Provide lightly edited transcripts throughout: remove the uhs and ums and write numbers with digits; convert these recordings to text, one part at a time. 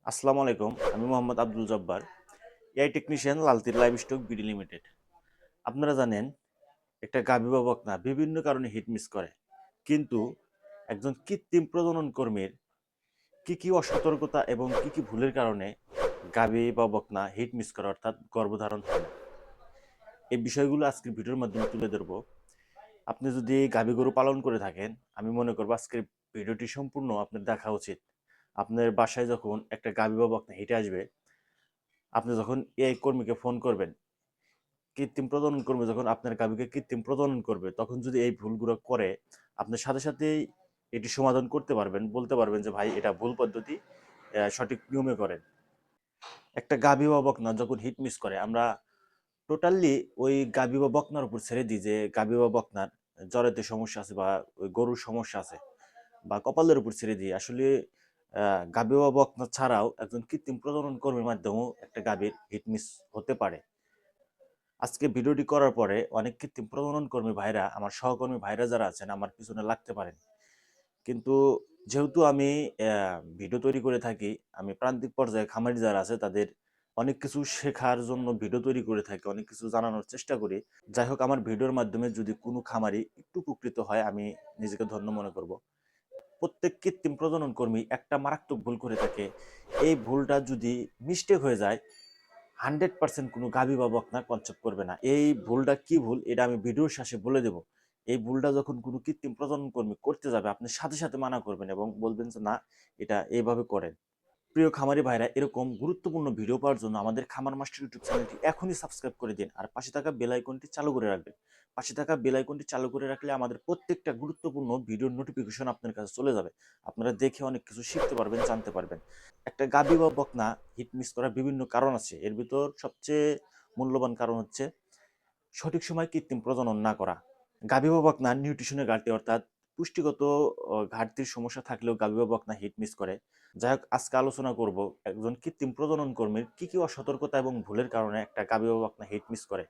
আসসালামু আলাইকুম। আমি Mohammad Abdul Jabbar, AI technician, লালতির live stock BD limited. আপনারা জানেন একটা গাভী বা বকনা বিভিন্ন কারণে হিট মিস করে, কিন্তু একজন কৃত্রিম প্রজনন কর্মীর কি কি অসতর্কতা এবং কি কি ভুলের কারণে গাভী বা বকনা হিট মিস করে, অর্থাৎ গর্ভধারণ হয় না, এই বিষয়গুলো আজকের ভিডিওর মাধ্যমে তুলে ধরবো। আপনি যদি গাভী গরু পালন করে থাকেন, আমি মনে করবো আজকের ভিডিওটি সম্পূর্ণ আপনার দেখা উচিত। আপনার বাসায় যখন একটা গাভী বা বকনা হিটে আসবে, আপনি যখন এই কর্মীকে ফোন করবেন, কৃত্রিম প্রজনন কর্মী যখন আপনার গাভীকে কৃত্রিম প্রজনন করবে, তখন যদি এই ভুলগুলো করে, আপনি সাথে সাথেই এটি সমাধান করতে পারবেন, বলতে পারবেন যে ভাই এটা ভুল পদ্ধতি, সঠিক নিয়মে করেন। একটা গাভী বা বকনা যখন হিট মিস করে, আমরা টোটালি ওই গাভী বা বকনার উপর ছেড়ে দিই যে গাভী বা বকনার জ্বরেতে সমস্যা আছে বা ওই গরুর সমস্যা আছে, বা কপালের উপর ছেড়ে দিই। আসলে গাভী বা বকনা ছাড়াও একজন কৃত্রিম প্রজনন কর্মীর মাধ্যমেও একটা গাভীর হিট মিস হতে পারে। আজকে ভিডিওটি করার পরে অনেক কৃত্রিম প্রজনন কর্মী ভাইরা, আমার সহকর্মী ভাইরা যারা আছেন, আমার পিছনে লাগতে পারেন। কিন্তু যেহেতু আমি ভিডিও তৈরি করে থাকি, আমি প্রান্তিক পর্যায়ে খামারি যারা আছে তাদের অনেক কিছু শেখার জন্য ভিডিও তৈরি করে থাকি, অনেক কিছু জানানোর চেষ্টা করি। যাই হোক, আমার ভিডিওর মাধ্যমে যদি কোনো খামারি একটু উপকৃত হয়, আমি নিজেকে ধন্য মনে করব। প্রত্যেক কৃত্রিম প্রজনন কর্মী একটা মারাত্মক ভুল করে থাকে। এই ভুলটা যদি মিস্টেক হয়ে যায়, 100% কোনো গাভী বা বকনা কনসেপ্ট করবে না। এই ভুলটা কি ভুল, এটা আমি ভিডিওর শেষে বলে দেব। এই ভুলটা যখন কোনো কৃত্রিম প্রজনন কর্মী করতে যাবে, আপনি সাথে সাথে মানা করবেন এবং বলবেন যে না, এটা এইভাবে করেন। প্রিয় খামারি ভাইরা, এরকম গুরুত্বপূর্ণ ভিডিও পাওয়ার জন্য আমাদের খামার মাস্টার ইউটিউব চ্যানেলটি এখনই সাবস্ক্রাইব করে দিন, আর পাশে থাকা বেল আইকনটি চালু করে রাখবেন। পাশে থাকা বেল আইকনটি চালু করে রাখলে আমাদের প্রত্যেকটা গুরুত্বপূর্ণ ভিডিওর নোটিফিকেশন আপনার কাছে চলে যাবে। আপনারা দেখে অনেক কিছু শিখতে পারবেন, জানতে পারবেন। একটা গাভী বা বকনা হিট মিস করার বিভিন্ন কারণ আছে। এর ভিতর সবচেয়ে মূল্যবান কারণ হচ্ছে সঠিক সময় কৃত্রিম প্রজনন না করা। গাভী বা বকনা নিউট্রিশনের ঘাটতি, অর্থাৎ পুষ্টিগত ঘাটতির সমস্যা থাকলেও গাভী বা বকনা হিট মিস করে। যাই হোক, আজকে আলোচনা করব একজন কৃত্রিম প্রজনন কর্মীর কি কি অসতর্কতা এবং ভুলের কারণে একটা গাভী বা বকনা হিট মিস করে।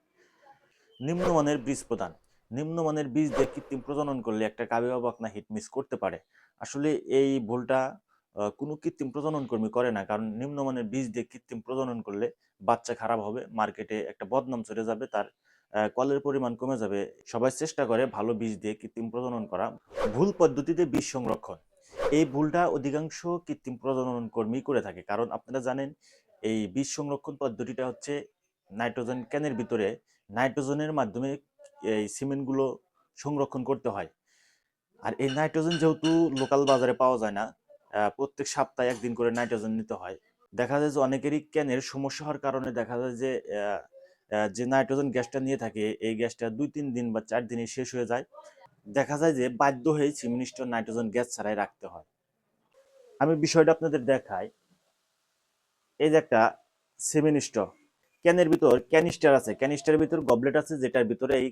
নিম্নমানের বীজ প্রদান। নিম্নমানের বীজ দিয়ে কৃত্রিম প্রজনন করলে একটা গাভী বা বকনা হিট মিস করতে পারে। আসলে এই ভুলটা কোনো কৃত্রিম প্রজনন কর্মী করে না, কারণ নিম্নমানের বীজ দিয়ে কৃত্রিম প্রজনন করলে বাচ্চা খারাপ হবে, মার্কেটে একটা বদনাম চলে যাবে, তার কলের পরিমাণ কমে যাবে। সবাই চেষ্টা করে ভালো বীজ দিয়ে কৃত্রিম প্রজনন করা। ভুল পদ্ধতিতে বীজ সংরক্ষণ, এই ভুলটা অধিকাংশ কৃত্রিম প্রজনন কর্মী করে থাকে। কারণ আপনারা জানেন, এই বীজ সংরক্ষণ পদ্ধতিটা হচ্ছে নাইট্রোজেন ক্যানের ভিতরে নাইট্রোজেনের মাধ্যমে এই সিমেন্টগুলো সংরক্ষণ করতে হয়। আর এই নাইট্রোজেন যেহেতু লোকাল বাজারে পাওয়া যায় না, প্রত্যেক সপ্তাহে একদিন করে নাইট্রোজেন নিতে হয়। দেখা যায় যে অনেকেরই ক্যানের সমস্যা হওয়ার কারণে দেখা যায় যে যে নাইট্রোজেন গ্যাসটা নিয়ে থাকে, এই গ্যাসটা 2-3 দিন বা 4 দিনে শেষ হয়ে যায়। দেখা যায় যে বাধ্য হয়ে চিমনি স্টোর নাইট্রোজেন গ্যাস ছাড়াই রাখতে হয়। আমি বিষয়টা আপনাদের দেখাই। এই যে একটা সেভেন স্ট্র ক্যানের ভিতর ক্যানিস্টার আছে, ক্যানিস্টারের ভিতর গবলেট আছে, যেটার ভিতরে এই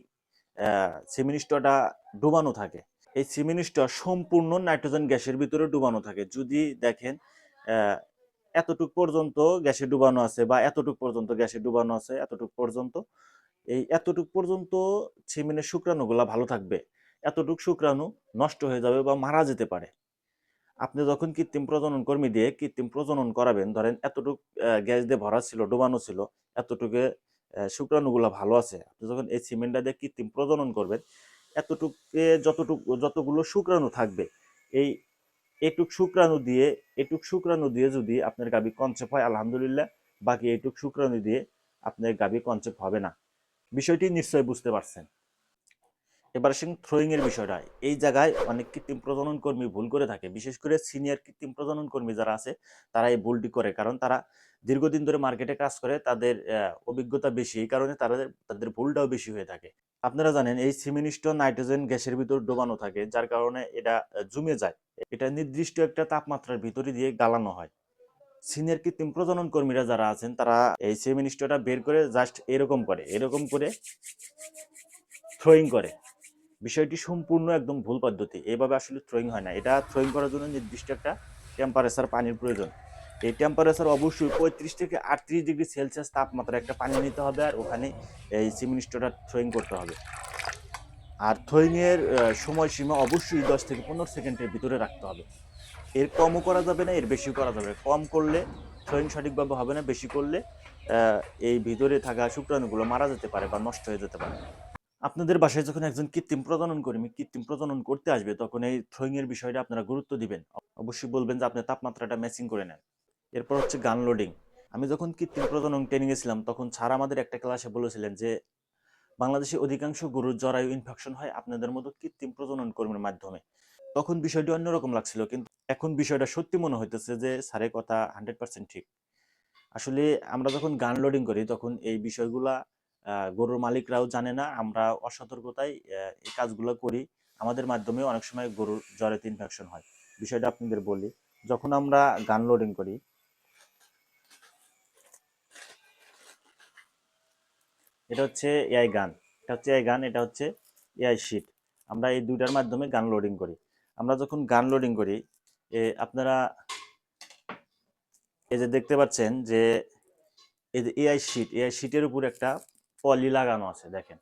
সেভেন স্ট্রটা ডুবানো থাকে। এই সেভেন স্ট্র সম্পূর্ণ নাইট্রোজেন গ্যাসের ভিতরে ডুবানো থাকে। যদি দেখেন এতটুক পর্যন্ত গ্যাসে ডুবানো আছে, বা এতটুক পর্যন্ত গ্যাসে ডুবানো আছে, এতটুক পর্যন্ত, এই এতটুক পর্যন্ত সিমেনের শুক্রাণুগুলা ভালো থাকবে। এতটুক শুক্রাণু নষ্ট হয়ে যাবে বা মারা যেতে পারে। আপনি যখন কৃত্রিম প্রজনন কর্মী দিয়ে কৃত্রিম প্রজনন করাবেন, ধরেন এতটুক গ্যাস দিয়ে ভরা ছিল, ডোবানো ছিল, এতটুকু শুক্রাণুগুলা ভালো আছে, আপনি যখন এই সিমেন্টটা দিয়ে কৃত্রিম প্রজনন করবেন, এতটুকু যতগুলো শুক্রাণু থাকবে, এই এটুক শুক্রাণু দিয়ে যদি আপনার গাভী কনসেপ্ট হয়, আলহামদুলিল্লাহ। বাকি এইটুক শুক্রাণু দিয়ে আপনার গাভী কনসেপ্ট হবে না। বিষয়টি নিশ্চয়ই বুঝতে পারছেন। এবার আসেন থ্রোয়িং এর বিষয়টা। এই জায়গায় অনেক কৃত্রিম প্রজনন কর্মী ভুল করে থাকে, বিশেষ করে সিনিয়র কৃত্রিম প্রজনন কর্মী যারা আছে, তারা এই ভুলটি করে। কারণ তারা দীর্ঘদিন ধরে মার্কেটে কাজ করে, তাদের অভিজ্ঞতা বেশি, এই কারণে তাদের ভুলটাও বেশি হয়ে থাকে। আপনারা জানেন এই সিমিনিষ্ট নাইট্রোজেন গ্যাসের ভিতর ডোবানো থাকে, যার কারণে এটা জমে যায়। এটা নির্দিষ্ট একটা তাপমাত্রার ভিতরে দিয়ে গালানো হয়। সিনিয়র কৃত্রিম প্রজনন কর্মীরা যারা আছেন, তারা এই সেমিনিস্টটা বের করে জাস্ট এরকম করে থ্রোয়িং করে। বিষয়টি সম্পূর্ণ একদম ভুল পদ্ধতি। এভাবে আসলে থ্রোয়িং হয় না। এটা থ্রোয়িং করার জন্য নির্দিষ্ট একটা টেম্পারেচার পানির প্রয়োজন। এই টেম্পারেচার অবশ্যই 35 থেকে 38 ডিগ্রি সেলসিয়াস তাপমাত্রায় একটা পানি নিতে হবে, আর ওখানে এই সিমিনিস্টটা থ্রোয়িং করতে হবে। আর থ্রোয়িং এর সময়সীমা অবশ্যই 10 থেকে 15 সেকেন্ডের ভিতরে রাখতে হবে। এর কমও করা যাবে না, এর বেশিও করা যাবে। কম করলে থ্রোয়িং সঠিকভাবে হবে না, বেশি করলে এই ভিতরে থাকা শুক্রাণুগুলো মারা যেতে পারে বা নষ্ট হয়ে যেতে পারে। আপনাদের বাসায় যখন একজন কৃত্রিম প্রজনন কর্মী কৃত্রিম প্রজনন করতে আসবে, তখন এই থ্রোয়িং এর বিষয়টা আপনারা গুরুত্ব দিবেন। অবশ্যই বলবেন যে আপনি তাপমাত্রাটা ম্যাচিং করে নেন। এরপর হচ্ছে গান লোডিং। আমি যখন কৃত্রিম প্রজনন ট্রেনিং এ ছিলাম, তখন স্যার আমাদের একটা ক্লাসে বলেছিলেন যে বাংলাদেশে অধিকাংশ গরুর জরায়ু ইনফেকশন হয় আপনাদের মতো কৃত্রিম প্রজনন কর্মীর মাধ্যমে। তখন বিষয়টি অন্যরকম লাগছিল, কিন্তু এখন বিষয়টা সত্যি মনে হইতেছে যে স্যারের কথা 100% ঠিক। আসলে আমরা যখন গান লোডিং করি তখন এই বিষয়গুলা গরুর মালিকরাও জানে না, আমরা অসতর্কতায় এই কাজগুলো করি। আমাদের মাধ্যমে অনেক সময় গরুর জ্বরে ইনফেকশন হয়। বিষয়টা আপনাদের বলি, যখন আমরা গান লোডিং করি, এটা হচ্ছে এআই গান, এটা হচ্ছে এআই গান, এটা হচ্ছে এআই শিট। আমরা এই দুইটার মাধ্যমে গান লোডিং করি। আমরা যখন গান লোডিং করি, আপনারা এই যে দেখতে পাচ্ছেন যে এই যে এআই শিটের উপর একটা পলি লাগানো আছে, দেখেন।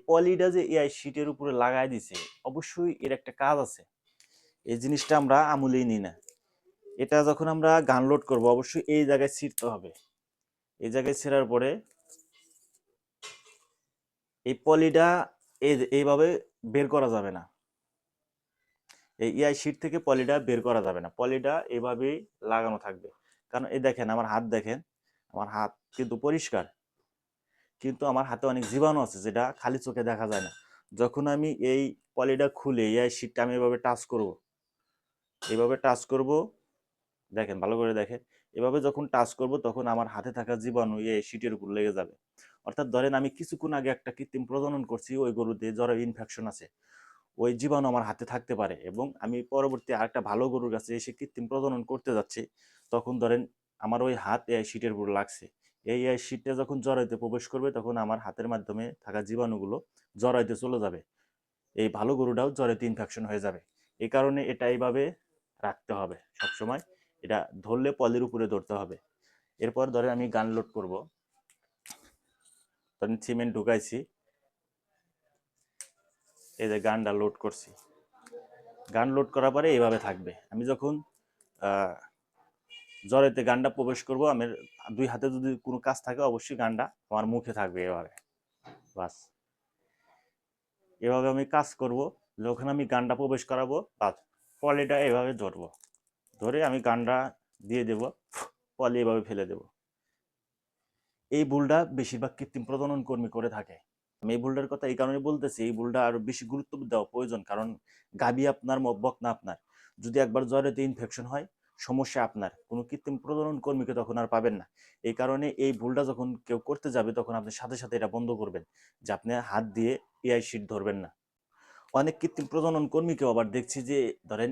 পলিটা যে এআই শিটের উপরে লাগাই দিছে, অবশ্যই এর একটা কাজ আছে। এই জিনিসটা আমরা আমলেই নিই না। এটা যখন আমরা গান লোড করব, অবশ্যই এই জায়গায় ছিঁড়তে হবে। এই জায়গায় ছেঁড়ার পরে এই পলিটা এইভাবে বের করা যাবে না। এই এআই শিট থেকে পলিটা বের করা যাবে না, পলিটা এভাবেই লাগানো থাকবে। কারণ এই দেখেন আমার হাত, দেখেন আমার হাত কিন্তু পরিষ্কার, কিন্তু আমার হাতে অনেক জীবাণু আছে যেটা খালি চোখে দেখা যায় না। যখন আমি এই পলিটা খুলে এআই শিটটা আমি এভাবে টাচ করব, এভাবে টাচ করব, দেখেন ভালো করে দেখেন, এভাবে যখন টাচ করব তখন আমার হাতে থাকা জীবাণু এই শিটের উপর লেগে যাবে। অর্থাৎ ধরেন আমি কিছুক্ষণ আগে একটা কৃত্রিম প্রজনন করছি, ওই গরুতে জ্বরের ইনফেকশন আছে, ওই জীবাণু আমার হাতে থাকতে পারে, এবং আমি পরবর্তী আরেকটা ভালো গরুর কাছে এসে কৃত্রিম প্রজনন করতে যাচ্ছি, তখন ধরেন আমার ওই হাত এই শীটের উপর লাগছে। এই শীটটা যখন জরাইতে প্রবেশ করবে, তখন আমার হাতের মাধ্যমে থাকা জীবাণুগুলো জরাইতে চলে যাবে, এই ভালো গরুটাও জরাইতে ইনফেকশন হয়ে যাবে। এই কারণে এটা এইভাবে রাখতে হবে সবসময়। এটা ধরলে পলির উপরে ধরতে হবে। এরপর ধরে আমি গান লোড করব, ধরেন সিমেন্ট ঢুকাইছি, এই যে গানটা লোড করছি, গান লোড করার পরে এইভাবে থাকবে। আমি যখন জ্বরেতে গানটা প্রবেশ করব, আমি দুই হাতে যদি কোনো কাজ থাকে, অবশ্যই গানটা আমার মুখে থাকবে এভাবে, বাস এভাবে আমি কাজ করব। যখন আমি গানটা প্রবেশ করাবো, বাস পলিটা এভাবে ধরবো, ধরে আমি গানটা দিয়ে দেব, পলি এভাবে ফেলে দেব। এই ভুলটা বেশিরভাগ কৃত্রিম প্রজনন কর্মী করে থাকে। আমি এই ভুলটার কথা এই কারণে বলতেছি, এই ভুলটা আরো বেশি গুরুত্ব দেওয়া প্রয়োজন, কারণ গাভী আপনার বক না আপনার। যদি একবার জ্বরেতে ইনফেকশন হয়, সমস্যা আপনার, কোনো কৃত্রিম প্রজনন কর্মীকে তখন আর পাবেন না। এই কারণে এই ভুলটা যখন কেউ করতে যাবে, তখন আপনি সাথে সাথে এটা বন্ধ করবেন, যে আপনি হাত দিয়ে এআই শিট ধরবেন না। অনেক কৃত্রিম প্রজনন কর্মীকেও আবার দেখছি যে ধরেন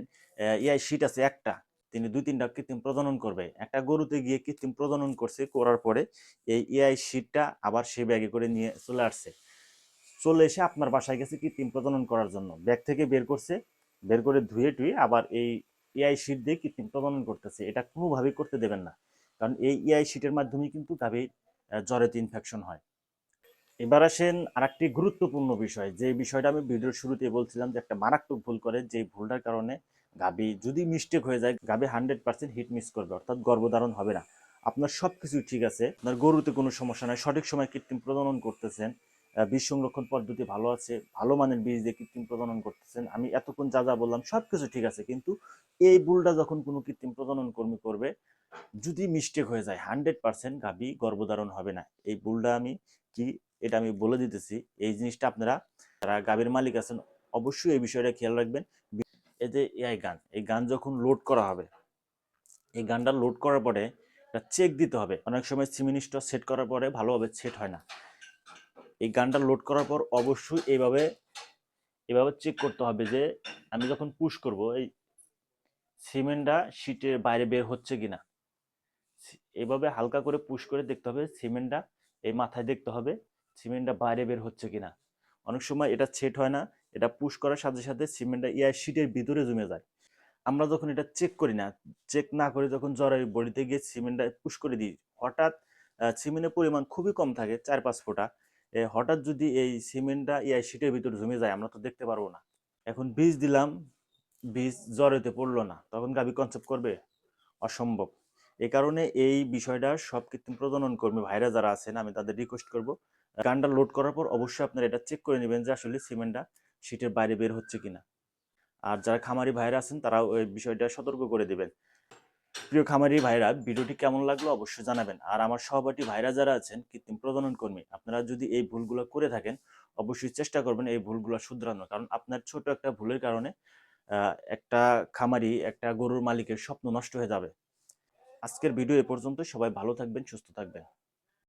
এআই শিট আছে একটা, তিনি দুই তিনটা কৃত্রিম প্রজনন করবে, একটা গরুতে গিয়ে কৃত্রিম প্রজনন করছে, করার পরে এই এআই শিটটা আবার সে ব্যাগে করে নিয়ে চলে আসছে, চলে এসে আপনার বাসায় গেছে কৃত্রিম প্রজনন করার জন্য, ব্যাগ থেকে বের করছে, বের করে ধুয়ে টুয়ে আবার এই এআই শিট দিয়ে কৃত্রিম প্রজনন করতেছে। এটা কোনোভাবেই করতে দেবেন না, কারণ এই এআই শিটের মাধ্যমে কিন্তু গাভীর জ্বরেতে ইনফেকশন হয়। এবার আসেন আরেকটি গুরুত্বপূর্ণ বিষয়, যে বিষয়টা আমি ভিডিওর শুরুতে বলছিলাম, যে একটা মারাত্মক ভুল করে, যে ভুলটার কারণে গাভী যদি মিস্টেক হয়ে যায়, গাভী 100% হিট মিস করবে, অর্থাৎ গর্ভধারণ হবে না। আপনার সবকিছু ঠিক আছে, আপনার গরুতে কোনো সমস্যা নাই, সঠিক সময় কৃত্রিম প্রজনন করতেছেন, বীজ সংরক্ষণ পদ্ধতি ভালো আছে, ভালো মানের বীজ দিয়ে কৃত্রিম প্রজনন করতেছেন, আমি এতক্ষণ যা যা বললাম সবকিছু ঠিক আছে, কিন্তু এই ভুলটা যখন কোনো কৃত্রিম প্রজনন কর্মী করবে, যদি মিস্টেক হয়ে যায়, 100% গাভী গর্ভধারণ হবে না। এই ভুলটা আমি কি, এটা আমি বলে দিতেছি। এই জিনিসটা আপনারা যারা গাভীর মালিক আছেন, অবশ্যই এই বিষয়টা খেয়াল রাখবেন। এই যে এআই গান, এই গান যখন লোড করা হবে, এই গানটা লোড করার পরে চেক দিতে হবে। অনেক সময় সিমিনিস্ট সেট করার পরে ভালোভাবে সেট হয় না। এই গানটা লোড করার পর অবশ্যই এইভাবে এভাবে চেক করতে হবে যে আমি যখন পুশ করব, এই সিমেন্টটা শীটের বাইরে বের হচ্ছে কিনা, এভাবে হালকা করে পুশ করে দেখতে হবে সিমেন্টটা, এই মাথায় দেখতে হবে সিমেন্টটা বাইরে বের হচ্ছে কিনা। অনেক সময় এটা সেট হয় না, এটা পুশ করার সাথে সাথে সিমেন্টটা এয়ার শিটের ভিতরে জমে যায়। আমরা যখন এটা চেক করি না, চেক না করে যখন জরায়ু বডিতে গিয়ে সিমেন্টটা পুশ করে দিই, হঠাৎ সিমেন্টের পরিমাণ খুবই কম থাকে, 4-5 ফোঁটা, হঠাৎ যদি এই সিমেন্টটা এয়ার শিটের ভিতরে জমে যায়, আমরা তো দেখতে পারবো না। এখন বীজ দিলাম, বীজ জরায়ুতে পড়লো না, তখন গাভী কনসেপ্ট করবে? অসম্ভব। এই কারণে এই বিষয়টা সব কৃত্রিম প্রজনন কর্মী ভাইরা যারা আছেন আমি তাদের রিকোয়েস্ট করব, গানটা লোড করার পর অবশ্যই আপনারা এটা চেক করে নেবেন যে আসলে সিমেন্টটা শীটের বাইরে বের হচ্ছে কিনা। আর যারা খামারি ভাইরা আছেন তারাও এই বিষয়টা সতর্ক করে দিবেন। প্রিয় খামারি ভাইরা, ভিডিওটি কেমন লাগলো অবশ্যই জানাবেন। আর আমার সহপাঠী ভাইরা যারা আছেন কৃত্রিম প্রজনন কর্মী, আপনারা যদি এই ভুলগুলো করে থাকেন অবশ্যই চেষ্টা করবেন এই ভুলগুলো শুধরানোর। কারণ আপনার ছোট একটা ভুলের কারণে একটা খামারি, একটা গরুর মালিকের স্বপ্ন নষ্ট হয়ে যাবে। আজকের ভিডিও এ পর্যন্ত। সবাই ভালো থাকবেন, সুস্থ থাকবেন।